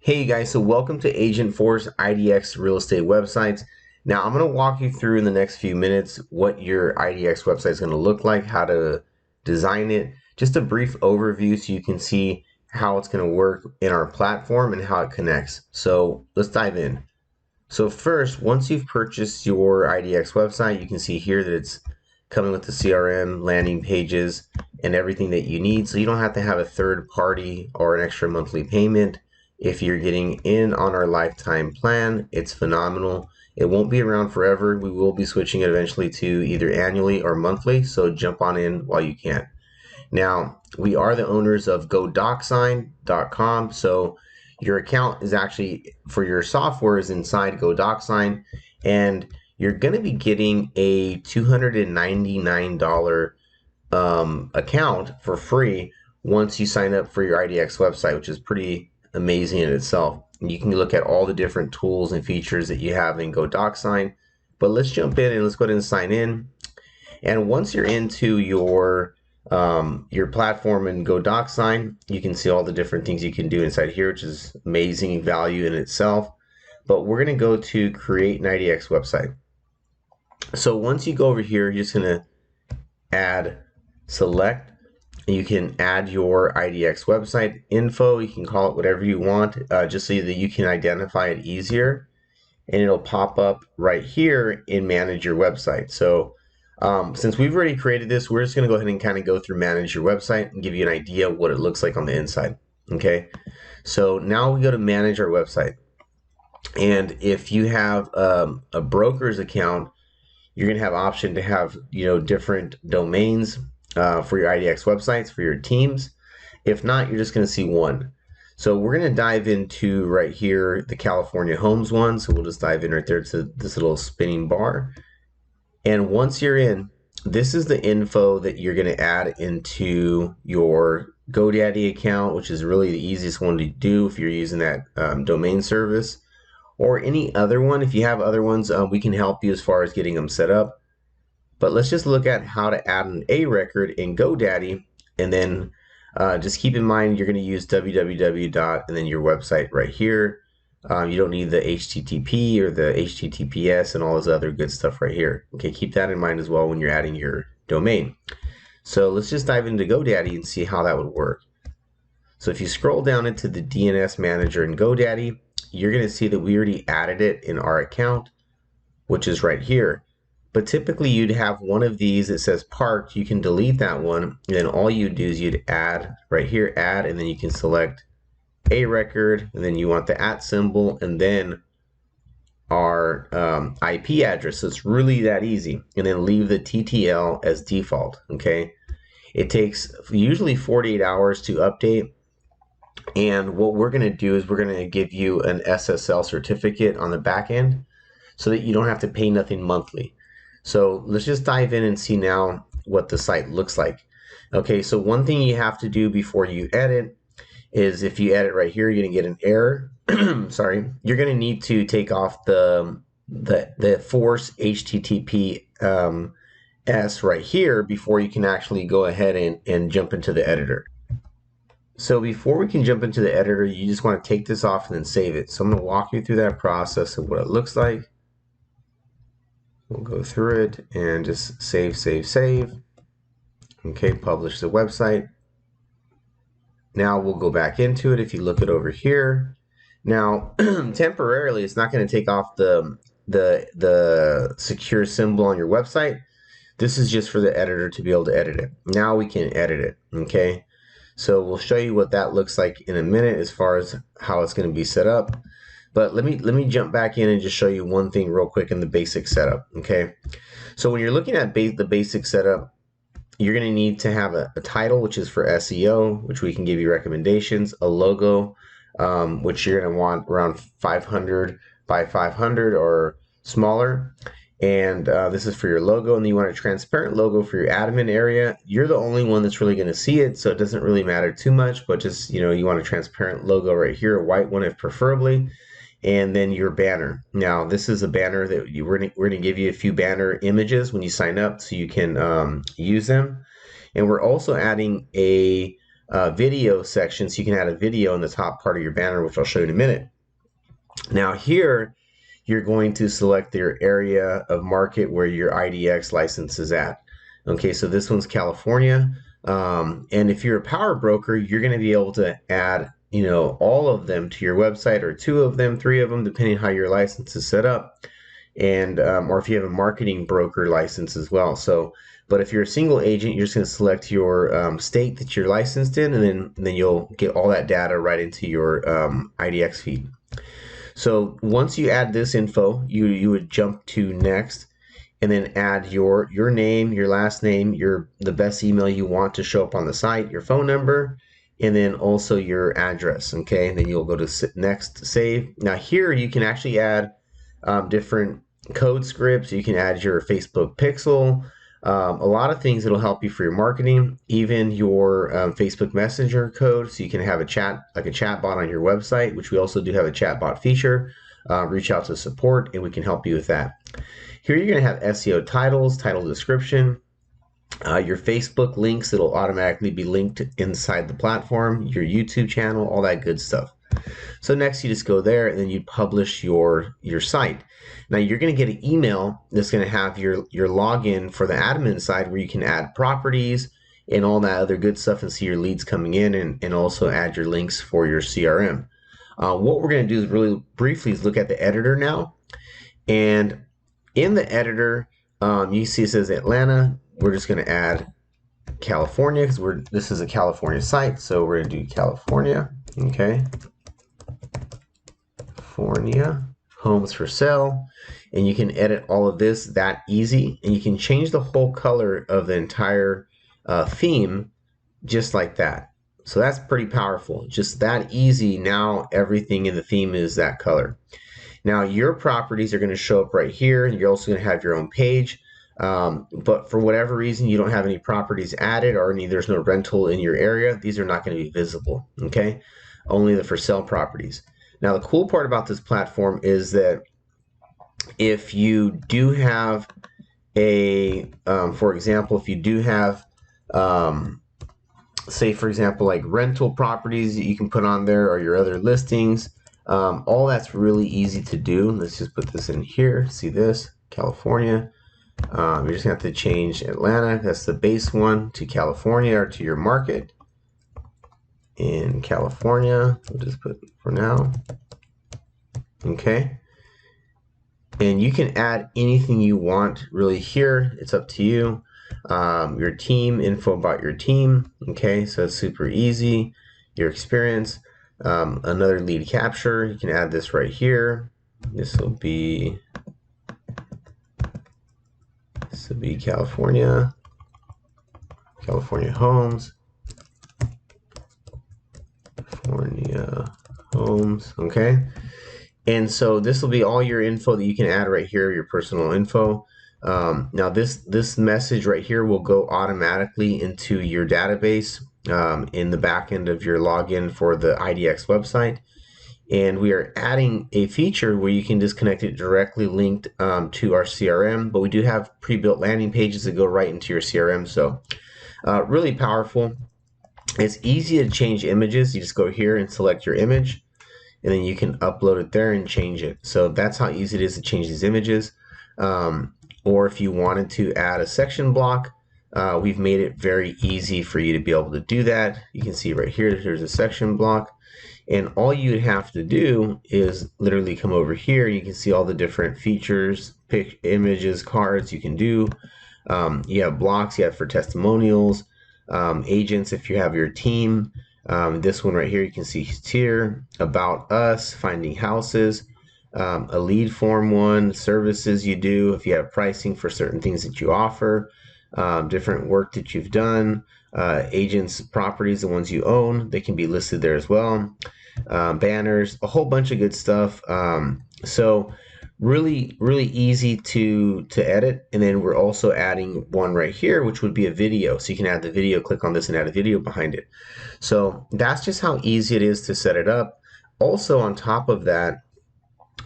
Hey you guys, so welcome to Agentforce IDX real estate websites. Now I'm going to walk you through in the next few minutes what your IDX website is going to look like, how to design it, just a brief overview so you can see how it's going to work in our platform and how it connects. So let's dive in. So first, once you've purchased your IDX website, you can see here that it's coming with the CRM, landing pages, and everything that you need. So you don't have to have a third party or an extra monthly payment. If you're getting in on our lifetime plan, it's phenomenal. It won't be around forever. We will be switching it eventually to either annually or monthly. So jump on in while you can. Now, we are the owners of GoDocSign.com. So your account is actually for your software is inside GoDocSign, and you're going to be getting a $299 account for free once you sign up for your IDX website, which is pretty amazing in itself. You can look at all the different tools and features that you have in GoDocSign. But let's jump in and let's go ahead and sign in. And once you're into your platform and GoDocSign, you can see all the different things you can do inside here, which is amazing value in itself. But we're going to go to create an IDX website. So once you go over here, you're just going to add, select, and you can add your IDX website info. You can call it whatever you want, just so that you can identify it easier. And it'll pop up right here in manage your website. So since we've already created this, we're just going to go ahead and kind of go through manage your website and give you an idea of what it looks like on the inside. Okay, so now we go to manage our website. And if you have a broker's account, you're going to have option to have different domains for your IDX websites for your teams. If not, you're just going to see one. So we're going to dive into right here the California Homes one. So we'll just dive in right there to this little spinning bar. And once you're in, this is the info that you're going to add into your GoDaddy account, which is really the easiest one to do if you're using that domain service, or any other one. If you have other ones, we can help you as far as getting them set up. But let's just look at how to add an A record in GoDaddy, and then just keep in mind you're going to use www. And then your website right here. You don't need the HTTP or the HTTPS and all this other good stuff right here. Okay, keep that in mind as well when you're adding your domain. So let's just dive into GoDaddy and see how that would work. So if you scroll down into the DNS manager in GoDaddy, you're going to see that we already added it in our account, which is right here. But typically you'd have one of these that says parked. You can delete that one, and then all you do is you'd add right here, add, and then you can select a record, and then you want the @ symbol, and then our IP address. So it's really that easy. And then leave the TTL as default. Okay, it takes usually 48 hours to update. And what we're going to do is we're going to give you an SSL certificate on the back end so that you don't have to pay nothing monthly. So let's just dive in and see now what the site looks like. Okay, so one thing you have to do before you edit is if you edit right here, you're going to get an error. Sorry, you're going to need to take off the force HTTP S right here before you can actually go ahead and jump into the editor. So before we can jump into the editor, you just want to take this off and then save it. So I'm going to walk you through that process of what it looks like. We'll go through it and just save, save, save. Okay, publish the website. Now we'll go back into it. If you look at over here, now temporarily it's not going to take off the secure symbol on your website. This is just for the editor to be able to edit it. Now we can edit it. Okay, so we'll show you what that looks like in a minute as far as how it's going to be set up. But let me jump back in and just show you one thing real quick in the basic setup. Okay, so when you're looking at the basic setup, you're going to need to have a title, which is for SEO, which we can give you recommendations, a logo, which you're going to want around 500 by 500 or smaller. And this is for your logo, and then you want a transparent logo for your admin area. You're the only one that's really going to see it, so it doesn't really matter too much, but just, you want a transparent logo right here, a white one if preferably. And then your banner. Now, this is a banner that we're going to give you a few banner images when you sign up so you can use them. And we're also adding a video section, so you can add a video in the top part of your banner, which I'll show you in a minute. Now here, you're going to select your area of market where your IDX license is at. Okay, so this one's California. And if you're a power broker, you're going to be able to add, all of them to your website, or 2 of them, 3 of them, depending how your license is set up. And or if you have a marketing broker license as well. So, but if you're a single agent, you're just going to select your state that you're licensed in, and then you'll get all that data right into your IDX feed. So once you add this info, you would jump to next, and then add your name, your last name, the best email you want to show up on the site, your phone number, and then also your address. Okay, and then you'll go to next, save. Now here you can actually add different code scripts. You can add your Facebook pixel, a lot of things that'll help you for your marketing, even your Facebook Messenger code, so you can have a chat, like a chat bot on your website, which we also do have a chat bot feature. Reach out to support and we can help you with that. Here you're going to have SEO titles, title description, your Facebook links that'll automatically be linked inside the platform, your YouTube channel, all that good stuff. So next you just go there and then you publish your site. Now you're going to get an email that's going to have your login for the admin side, where you can add properties and all that other good stuff and see your leads coming in, and also add your links for your CRM. What we're going to do is really briefly is look at the editor now. And in the editor, you see it says Atlanta. We're just going to add California because this is a California site. So we're going to do California. Okay. California, homes for sale, and you can edit all of this that easy, and you can change the whole color of the entire theme just like that. So that's pretty powerful, just that easy. Now everything in the theme is that color. Now your properties are going to show up right here, and you're also going to have your own page. But for whatever reason you don't have any properties added, or there's no rental in your area, these are not going to be visible. Okay, only the for sale properties. Now, the cool part about this platform is that if you do have for example, if you do have, say, for example, like rental properties that you can put on there, or your other listings, all that's really easy to do. Let's just put this in here. See this, California. You're just going to have to change Atlanta, that's the base one, to California, or to your market. In California, we'll just put for now. Okay, and you can add anything you want really here. It's up to you. Your team, info about your team. Okay, so it's super easy. Your experience, another lead capture. You can add this right here. This will be California homes. California homes. Okay, and so this will be all your info that you can add right here, your personal info. Now this message right here will go automatically into your database in the back end of your login for the IDX website, and we are adding a feature where you can just connect it directly linked to our CRM, but we do have pre-built landing pages that go right into your CRM. So really powerful. It's easy to change images. You just go here and select your image, and then you can upload it there and change it. So that's how easy it is to change these images. Or if you wanted to add a section block, we've made it very easy for you to be able to do that. You can see right here, there's a section block. And all you have to do is literally come over here. You can see all the different features, pick images, cards you can do. You have blocks, you have for testimonials, agents if you have your team. This one right here, you can see here, about us, finding houses, a lead form one, services you do, if you have pricing for certain things that you offer, different work that you've done, agents, properties, the ones you own, they can be listed there as well. Banners, a whole bunch of good stuff. So really easy to edit. And then we're also adding one right here, which would be a video. So you can add the video, click on this and add a video behind it. So that's just how easy it is to set it up. Also on top of that,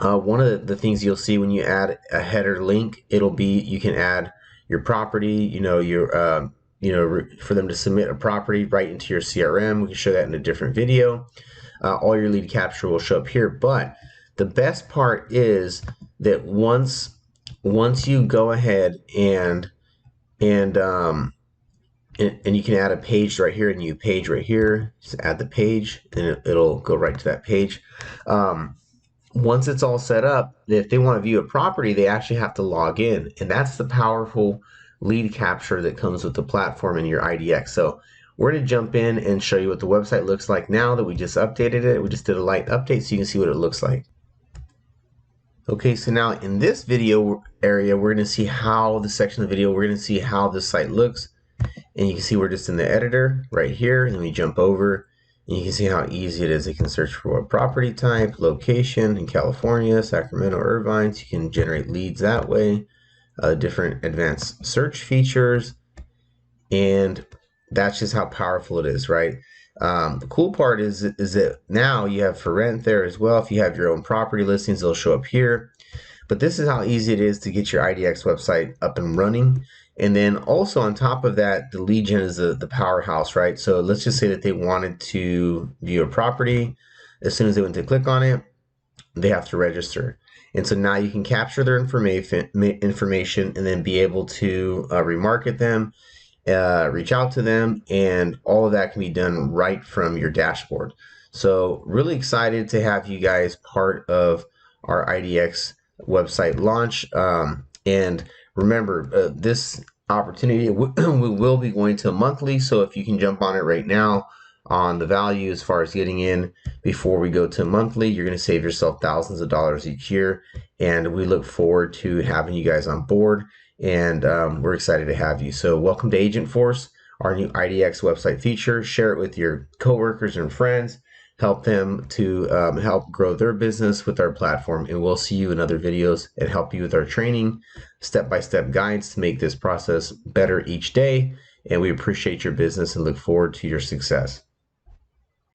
one of the things you'll see when you add a header link, it'll be, you can add your property, your for them to submit a property right into your CRM. We can show that in a different video. All your lead capture will show up here. But the best part is that once you go ahead and you can add a page right here, a new page right here. Just add the page, and it'll go right to that page. Once it's all set up, if they want to view a property, they actually have to log in, and that's the powerful lead capture that comes with the platform in your IDX. So we're going to jump in and show you what the website looks like now that we just updated it. We just did a light update so you can see what it looks like. Okay, so now in this video area, we're going to see how the section of the video, we're going to see how the site looks. And you can see we're just in the editor right here, and we jump over, and you can see how easy it is. You can search for a property type, location in California, Sacramento, Irvine. So you can generate leads that way, different advanced search features, and that's just how powerful it is, right? The cool part is that now you have for rent there as well. If you have your own property listings, they'll show up here. But this is how easy it is to get your IDX website up and running. And then also on top of that, the lead gen is the powerhouse, right? So let's just say that they wanted to view a property. As soon as they went to click on it, they have to register. And so now you can capture their information and then be able to remarket them, reach out to them, and all of that can be done right from your dashboard. So really excited to have you guys part of our IDX website launch. And remember, this opportunity, we will be going to monthly. So if you can jump on it right now on the value as far as getting in before we go to monthly, you're going to save yourself thousands of dollars each year. And we look forward to having you guys on board. And we're excited to have you. So welcome to Agent Force, our new IDX website feature. Share it with your coworkers and friends. Help them to help grow their business with our platform. And we'll see you in other videos and help you with our training, step-by-step guides to make this process better each day. And we appreciate your business and look forward to your success.